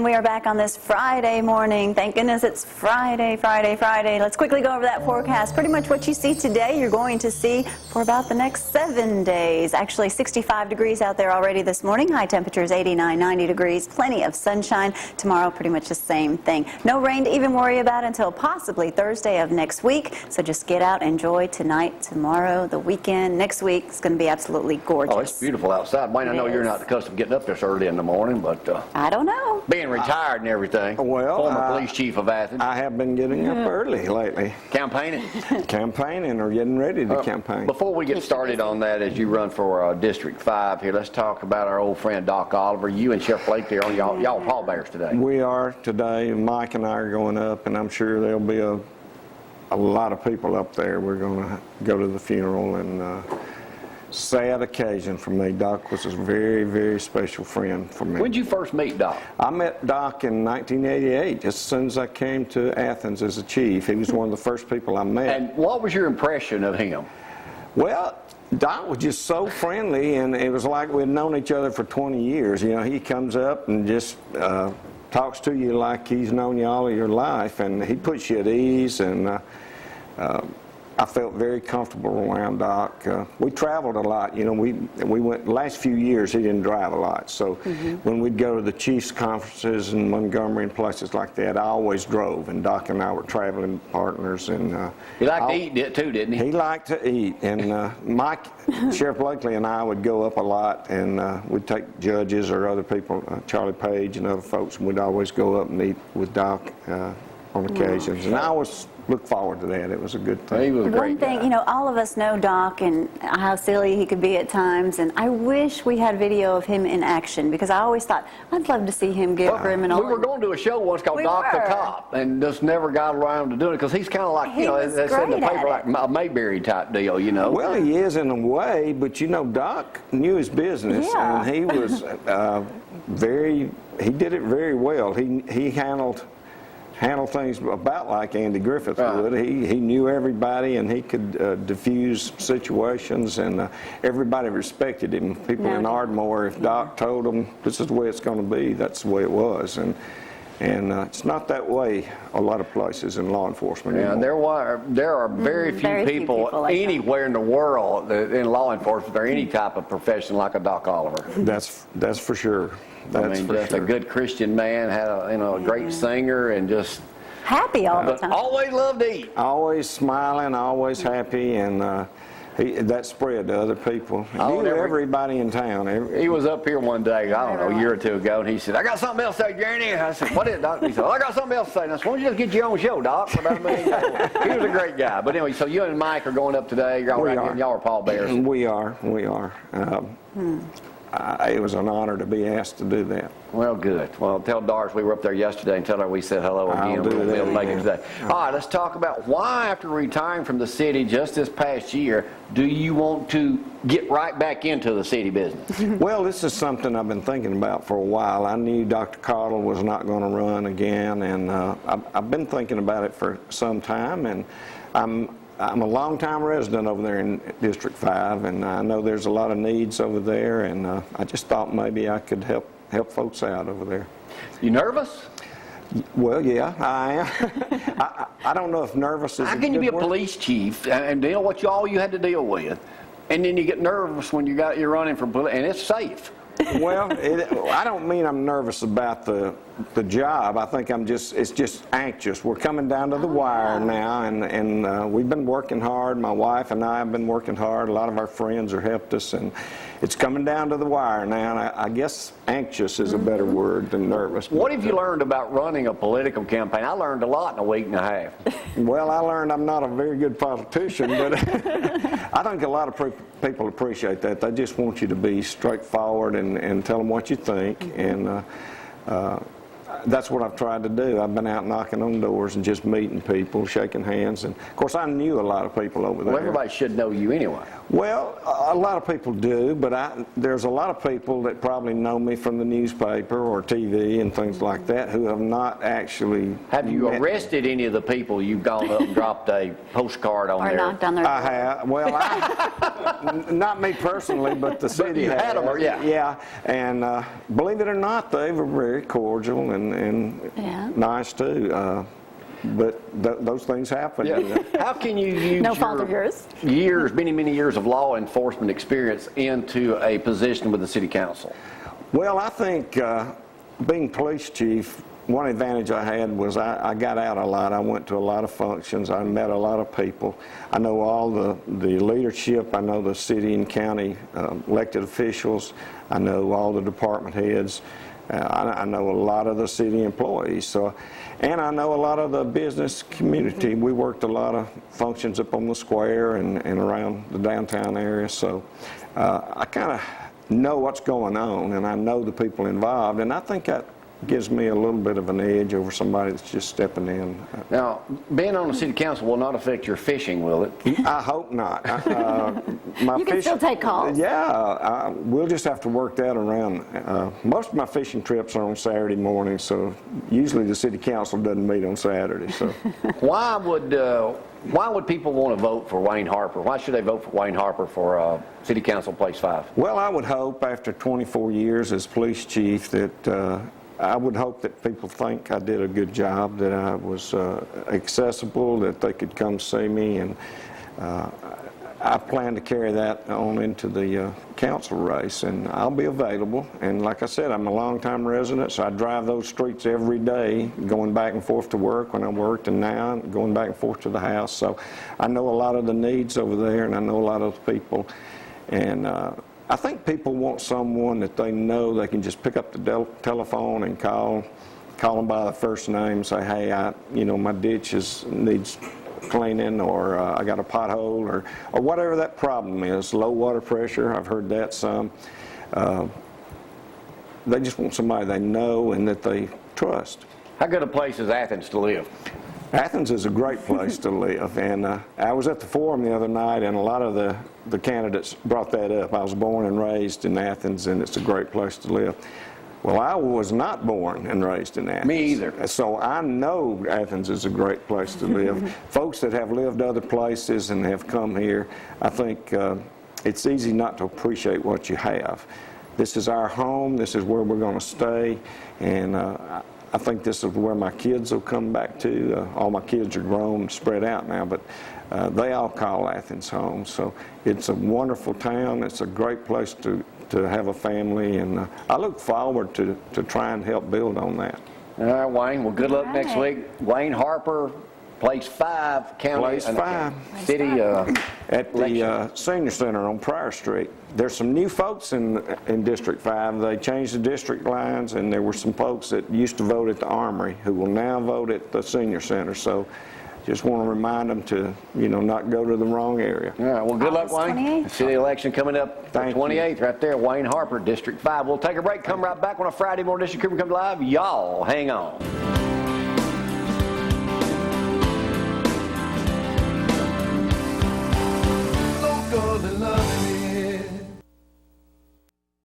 And we are back on this Friday morning. Thank goodness it's Friday. Let's quickly go over that forecast. Pretty much what you see today, you're going to see for about the next 7 days. Actually, 65 degrees out there already this morning. High temperatures 89, 90 degrees. Plenty of sunshine. Tomorrow, pretty much the same thing. No rain to even worry about until possibly Thursday of next week. So just get out, enjoy tonight, tomorrow, the weekend. Next week is going to be absolutely gorgeous. Oh, it's beautiful outside. Wayne, I know you're not accustomed to getting up this early in the morning, but I don't know. Being retired and everything. Well, former police chief of Athens. I have been getting up early lately. Campaigning? Campaigning or getting ready to campaign. Before we get started on that, as you run for District 5 here, let's talk about our old friend Doc Oliver. You and Sheriff Blake there, y'all pallbearers today. We are today. Mike and I are going up, and I'm sure there'll be a lot of people up there. We're going to go to the funeral, and sad occasion for me. Doc was a very, very special friend for me. When did you first meet Doc? I met Doc in 1988, just as soon as I came to Athens as a chief. He was one of the first people I met. And what was your impression of him? Well, Doc was just so friendly, and it was like we'd known each other for 20 years. You know, he comes up and just talks to you like he's known you all of your life, and he puts you at ease, and I felt very comfortable around Doc. We traveled a lot. You know, we went, the last few years he didn't drive a lot. So when we'd go to the Chiefs conferences in Montgomery and places like that, I always drove, and Doc and I were traveling partners. And he liked to eat too, didn't he? He liked to eat. And Mike, Sheriff Blakely and I would go up a lot, and we'd take judges or other people, Charlie Page and other folks, and we'd always go up and eat with Doc on occasions. And I always look forward to that. It was a good thing. He was a great One thing, guy. you know, all of us know Doc and how silly he could be at times, and I wish we had video of him in action, because I always thot I'd love to see him get criminal. We were going to a show once called Doc the Cop, and just never got around to doing it, because he's kind of like, you know, as they said in the paper, like a Mayberry type deal, you know. Well, he is in a way, but you know, Doc knew his business, and he was he did it very well. He handled things about like Andy Griffith would. He knew everybody, and he could diffuse situations, and everybody respected him. People in Ardmore, if Doc told them this is the way it's going to be, that's the way it was. And it's not that way a lot of places in law enforcement anymore. And there are very few people like anywhere in the world in law enforcement or any type of profession like a Doc Oliver. That's for sure. That's just a good Christian man, had a great singer, and just happy all the time. Always loved to eat. Always smiling, always happy, and that spread to other people. He knew everybody in town. He was up here one day, I don't know, a year or two ago, and he said, "I got something else to say, Granny." I said, "What is it, Doc?" He said, "I got something else to say." And I said, "Why don't you just get your own show, Doc?" He was a great guy. But anyway, so you and Mike are going up today. Y'all are pallbearers. We are. It was an honor to be asked to do that. Well, good. Well, tell Doris we were up there yesterday, and tell her we said hello again. We'll be able to make it today. All right, let's talk about why, after retiring from the city just this past year, do you want to get right back into the city business? Well, this is something I've been thinking about for a while. I knew Dr. Cottle was not going to run again, and I've been thinking about it for some time, and I'm a long-time resident over there in District 5, and I know there's a lot of needs over there, and I just thought maybe I could help folks out over there. You nervous? Well, yeah, I am. I don't know if nervous is How can you be a police chief and deal with all you had to deal with, and then you get nervous when you're running for police, and it's safe? Well, I don't mean I'm nervous about the job. I think it's just anxious. We're coming down to the wire now, and we've been working hard. My wife and I have been working hard. A lot of our friends have helped us, and it's coming down to the wire now, and I guess anxious is a better word than nervous. What have you learned about running a political campaign? I learned a lot in a week and a half. Well, I learned I'm not a very good politician, but I think a lot of people appreciate that. They just want you to be straightforward and tell them what you think, and that's what I've tried to do. I've been out knocking on doors and just meeting people, shaking hands, and of course I knew a lot of people over there. Well, everybody should know you anyway. Well, a lot of people do, but there's a lot of people that probably know me from the newspaper or TV and things like that who have not actually. Have you arrested any of the people you've gone up and dropped a postcard on or there? knocked on their door? I have. Well, not me personally, but the city you had them, yeah. And believe it or not, they were very cordial, and and Yeah. nice too. But those things happen. Yeah. How can you use No fault of yours. many years of law enforcement experience into a position with the city council? Well, I think being police chief, one advantage I had was I got out a lot. I went to a lot of functions. I met a lot of people. I know all the leadership. I know the city and county elected officials. I know all the department heads. I know a lot of the city employees. So, and I know a lot of the business community. We worked a lot of functions up on the square and around the downtown area. So I kind of know what's going on, and I know the people involved, and I think that gives me a little bit of an edge over somebody that's just stepping in. Now, being on the city council will not affect your fishing, will it? I hope not. You can still take calls. Yeah, we'll just have to work that around. Most of my fishing trips are on Saturday morning, so usually the city council doesn't meet on Saturday. So, Why would people want to vote for Wayne Harper? Why should they vote for Wayne Harper for City Council Place 5? well, I would hope after 24 years as police chief that I would hope that people think I did a good job, that I was accessible, that they could come see me, and I plan to carry that on into the council race, and I'll be available. And like I said, I'm a longtime resident, so I drive those streets every day, going back and forth to work when I worked, and now going back and forth to the house. So I know a lot of the needs over there, and I know a lot of the people. And I think people want someone that they know they can just pick up the telephone and call them by the first name, say, hey, my ditch needs cleaning, or I got a pothole, or whatever that problem is. Low water pressure, I've heard that some. They just want somebody they know and that they trust. How good a place is Athens to live? Athens is a great place to live, and I was at the forum the other night, and a lot of the candidates brought that up. I was born and raised in Athens, and it's a great place to live. Well, I was not born and raised in Athens. Me either. So I know Athens is a great place to live. Folks that have lived other places and have come here, I think it's easy not to appreciate what you have. This is our home. This is where we're going to stay, and I think this is where my kids will come back to. All my kids are grown and spread out now, but they all call Athens home. So it's a wonderful town. It's a great place to have a family, and I look forward to try and help build on that. All right, Wayne. Well, good luck next week. Wayne Harper, Place 5, County. Place 5. City. At the Senior Center on Pryor Street. There's some new folks in District 5. They changed the district lines, and there were some folks that used to vote at the Armory who will now vote at the Senior Center. So just want to remind them to, not go to the wrong area. All right, well, good luck, August Wayne. 28th. City election coming up the 28th, right there, Wayne Harper, District 5. We'll take a break, come right back on a Friday morning. District Crew come live. Y'all hang on.